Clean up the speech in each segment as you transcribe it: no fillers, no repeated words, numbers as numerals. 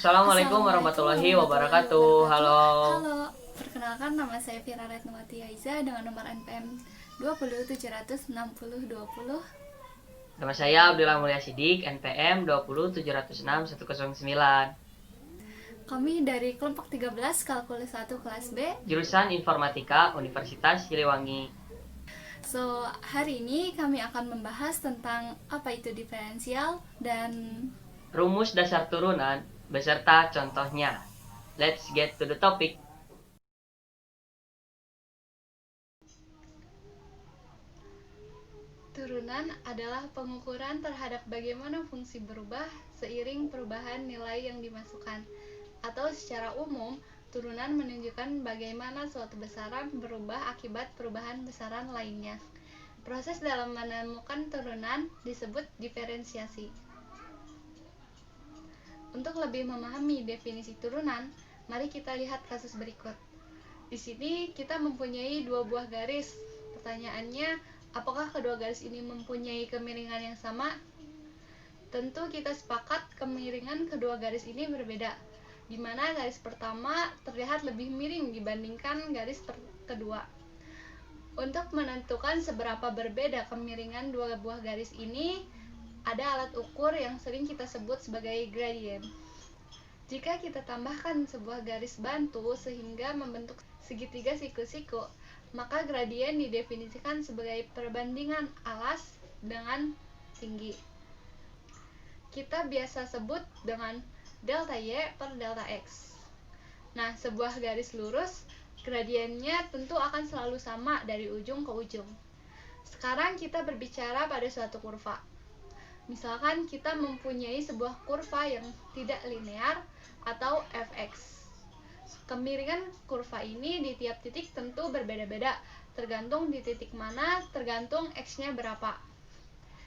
Assalamualaikum Assalamualaikum warahmatullahi warahmatullahi wabarakatuh. wabarakatuh. Halo. Halo, perkenalkan nama saya Vira Retnawati Aiza dengan nomor NPM 207606020. Nama saya Abdullah Mulia Sidik, NPM 207061109. Kami dari kelompok 13 Kalkulus 1 kelas B. Jurusan Informatika Universitas Siliwangi. So, hari ini kami akan membahas tentang apa itu diferensial dan Rumus dasar turunan beserta contohnya. Let's get to the topic. turunan adalah pengukuran terhadap bagaimana fungsi berubah seiring perubahan nilai yang dimasukkan. Atau secara umum, turunan menunjukkan bagaimana suatu besaran berubah akibat perubahan besaran lainnya. Proses dalam menemukan turunan disebut diferensiasi. Untuk lebih memahami definisi turunan, mari kita lihat kasus berikut. Di sini kita mempunyai dua buah garis. Pertanyaannya, apakah kedua garis ini mempunyai kemiringan yang sama? Tentu kita sepakat kemiringan kedua garis ini berbeda, di mana garis pertama terlihat lebih miring dibandingkan garis kedua. Untuk menentukan seberapa berbeda kemiringan dua buah garis ini, ada alat ukur yang sering kita sebut sebagai gradien. Jika kita tambahkan sebuah garis bantu sehingga membentuk segitiga siku-siku, maka gradien didefinisikan sebagai perbandingan alas dengan tinggi. Kita biasa sebut dengan delta Y per delta X. Nah, sebuah garis lurus, gradiennya tentu akan selalu sama dari ujung ke ujung. Sekarang kita berbicara pada suatu kurva. Misalkan kita mempunyai sebuah kurva yang tidak linear atau fx. Kemiringan kurva ini di tiap titik tentu berbeda-beda, tergantung di titik mana, tergantung x-nya berapa.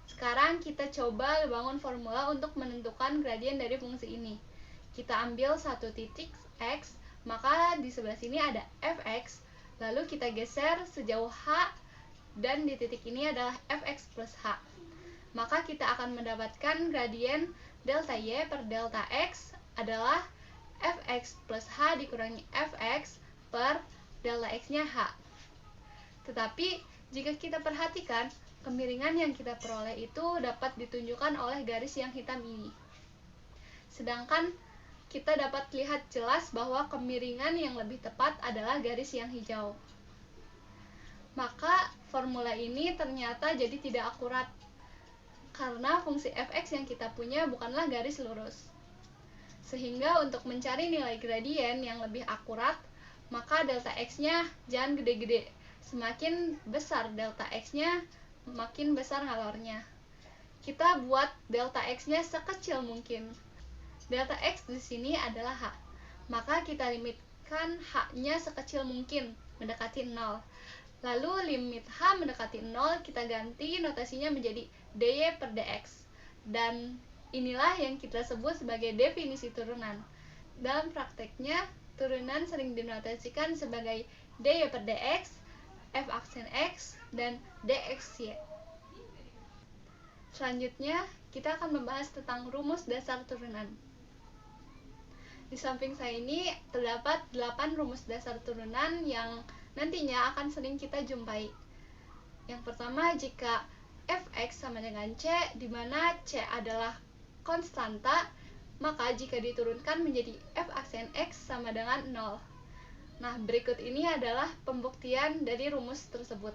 Sekarang kita coba bangun formula untuk menentukan gradien dari fungsi ini. Kita ambil satu titik x, maka di sebelah sini ada fx, lalu kita geser sejauh h, dan di titik ini adalah fx plus h. Maka kita akan mendapatkan gradien delta y per delta x adalah fx plus h dikurangi fx per delta x-nya h. Tetapi jika kita perhatikan, kemiringan yang kita peroleh itu dapat ditunjukkan oleh garis yang hitam ini. Sedangkan kita dapat lihat jelas bahwa kemiringan yang lebih tepat adalah garis yang hijau. Maka formula ini ternyata jadi tidak akurat, karena fungsi fx yang kita punya bukanlah garis lurus. Sehingga untuk mencari nilai gradien yang lebih akurat, maka delta x-nya jangan gede-gede. Semakin besar delta x-nya, makin besar ngalornya. Kita buat delta x-nya sekecil mungkin. Delta x di sini adalah h. Maka kita limitkan h-nya sekecil mungkin, mendekati 0. Lalu limit h mendekati 0 kita ganti notasinya menjadi dy per dx. Dan inilah yang kita sebut sebagai definisi turunan. Dalam prakteknya, turunan sering dinotasikan sebagai dy per dx, f aksen x, dan dxy. Selanjutnya, kita akan membahas tentang rumus dasar turunan. Di samping saya ini terdapat 8 rumus dasar turunan yang nantinya akan sering kita jumpai. Yang pertama, jika fx sama dengan c, di mana c adalah konstanta, maka jika diturunkan menjadi f aksen x sama dengan 0. Nah, berikut ini adalah pembuktian dari rumus tersebut.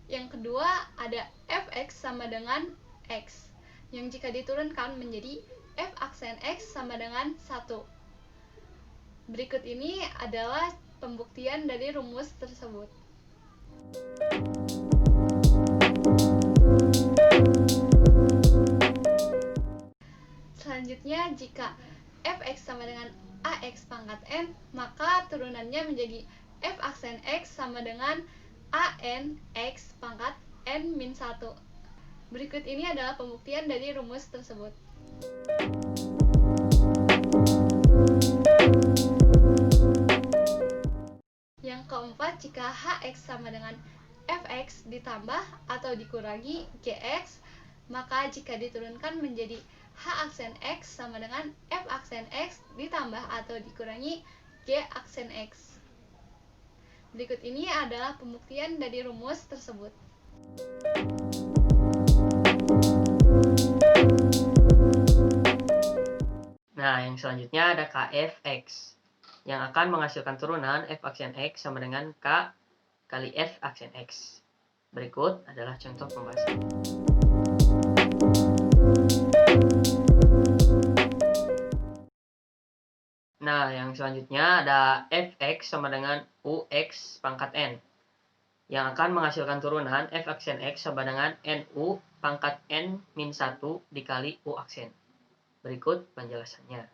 Yang kedua, ada fx sama dengan x, yang jika diturunkan menjadi f aksen x sama dengan 1. Berikut ini adalah pembuktian dari rumus tersebut. Selanjutnya, jika fx sama dengan ax pangkat n, maka turunannya menjadi f aksen x sama dengan an x pangkat n min 1. Berikut ini adalah pembuktian dari rumus tersebut. Yang keempat, jika hx sama dengan fx ditambah atau dikurangi gx, maka jika diturunkan menjadi h aksen x sama dengan f aksen x ditambah atau dikurangi g aksen x. Berikut ini adalah pembuktian dari rumus tersebut. Nah, yang selanjutnya ada kfx yang akan menghasilkan turunan f aksen x sama dengan k kali f aksen x. Berikut adalah contoh pembahasan. Nah, yang selanjutnya ada fx sama dengan ux pangkat n yang akan menghasilkan turunan f aksen x sama dengan nu pangkat n min 1 dikali u aksen. Berikut penjelasannya.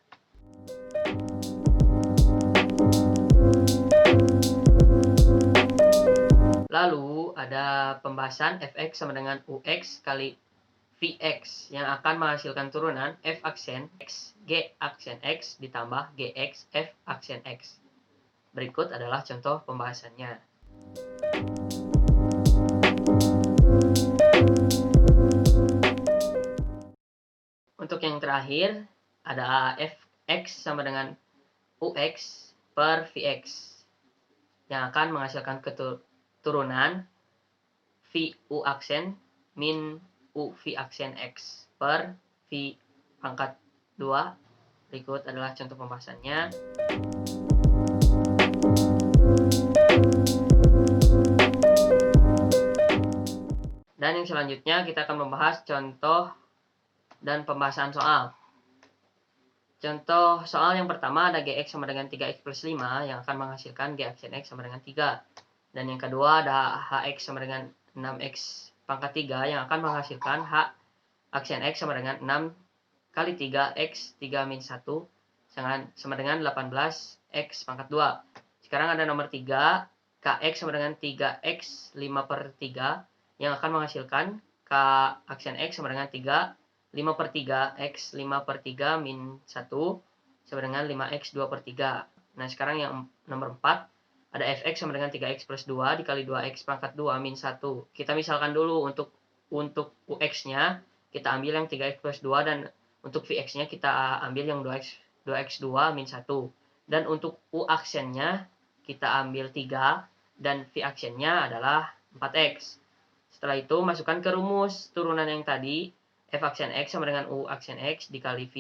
Lalu ada pembahasan fx sama dengan ux kali vx yang akan menghasilkan turunan f aksen x g aksen x ditambah gx f aksen x. Berikut adalah contoh pembahasannya. Untuk yang terakhir ada fx sama dengan ux per vx yang akan menghasilkan keturunan v u aksen min u v aksen x per v pangkat 2. Berikut adalah contoh pembahasannya. Dan yang selanjutnya kita akan membahas contoh dan pembahasan soal. Contoh soal yang pertama ada gx sama dengan 3x plus 5 yang akan menghasilkan g aksen x sama dengan 3. Dan yang kedua ada hx sama dengan 6x pangkat 3 yang akan menghasilkan h aksen x sama dengan 6 kali 3x 3 min 1 sama dengan 18x pangkat 2. Sekarang ada nomor 3, kx sama dengan 3x 5 per 3 yang akan menghasilkan k aksen x sama dengan 3 5 per 3 x 5 per 3 min 1 sama dengan 5x 2 per 3. Nah sekarang yang nomor 4 ada fx sama dengan 3x plus 2 dikali 2x pangkat 2 min 1. Kita misalkan dulu untuk ux nya kita ambil yang 3x plus 2 dan untuk vx nya kita ambil yang 2x2 min 1. Dan untuk u aksennya kita ambil 3 dan v aksennya adalah 4x. Setelah itu masukkan ke rumus turunan yang tadi, f aksen x sama dengan u aksen x dikali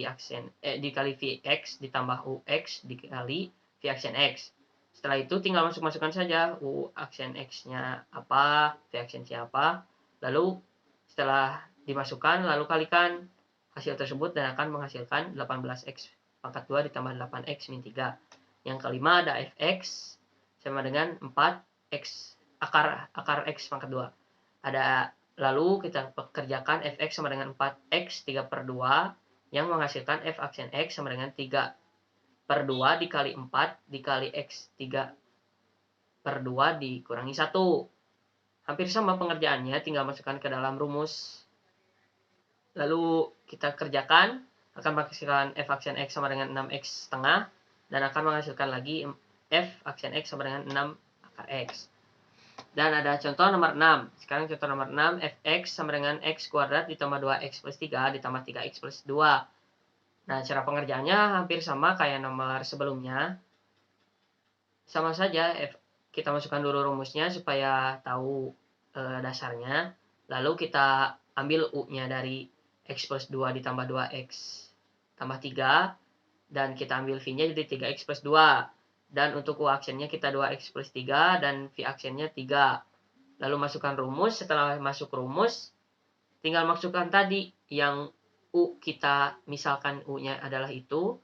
dikali vx ditambah ux dikali v aksen x. Setelah itu tinggal masukkan saja u aksen x-nya apa, v aksen-nya apa. Lalu setelah dimasukkan lalu kalikan hasil tersebut dan akan menghasilkan 18x pangkat 2 ditambah 8x min 3. Yang kelima ada fx sama dengan 4x akar x pangkat 2. Lalu kita kerjakan fx sama dengan 4x 3 per 2 yang menghasilkan f aksen x sama dengan 3 per 2 dikali 4 dikali x 3 per 2 dikurangi 1. Hampir sama pengerjaannya, tinggal masukkan ke dalam rumus. Lalu kita kerjakan, akan menghasilkan f aksen x sama dengan 6x setengah dan akan menghasilkan lagi f aksen x sama dengan 6 akar x. Dan ada contoh nomor 6. Sekarang contoh nomor 6, fx sama dengan x kuadrat ditambah 2x plus 3 ditambah 3x plus 2. Nah, cara pengerjaannya hampir sama kayak nomor sebelumnya. Sama saja, kita masukkan dulu rumusnya supaya tahu dasarnya. Lalu kita ambil u-nya dari x plus 2 ditambah 2x tambah 3. Dan kita ambil v-nya jadi 3x plus 2. Dan untuk u aksennya kita 2x plus 3 dan v aksennya 3. Lalu masukkan rumus. Setelah masuk rumus, tinggal masukkan tadi yang u kita misalkan u-nya adalah itu.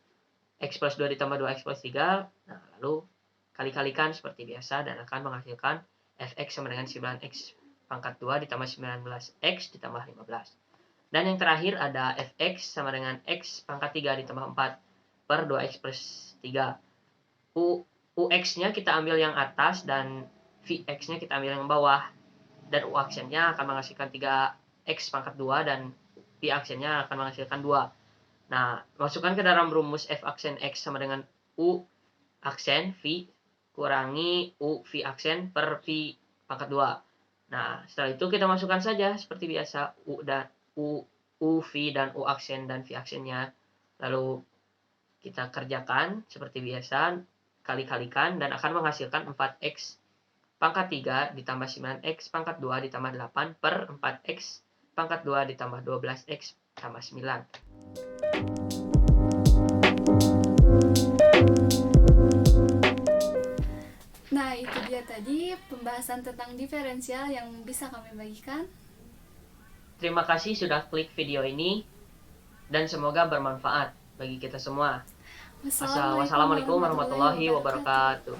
X plus 2 ditambah 2x plus 3. Nah, lalu kali-kalikan seperti biasa dan akan menghasilkan fx sama dengan 9x pangkat 2 ditambah 19x ditambah 15. Dan yang terakhir ada fx sama dengan x pangkat 3 ditambah 4 per 2x plus 3. ux-nya kita ambil yang atas dan vx-nya kita ambil yang bawah. Dan u aksennya akan menghasilkan 3x pangkat 2 dan v aksennya akan menghasilkan 2. Nah, masukkan ke dalam rumus f aksen x sama dengan u aksen v kurangi u v aksen per v pangkat 2. Nah, setelah itu kita masukkan saja seperti biasa U, V, dan U aksen dan V aksennya. Lalu kita kerjakan seperti biasa, kali-kalikan, dan akan menghasilkan 4x pangkat 3 ditambah 9x pangkat 2 ditambah 8 per 4x pangkat 2 ditambah 12x tambah 9. Nah, itu dia tadi pembahasan tentang diferensial yang bisa kami bagikan. Terima kasih sudah klik video ini, dan semoga bermanfaat bagi kita semua. Wassalamualaikum warahmatullahi wabarakatuh.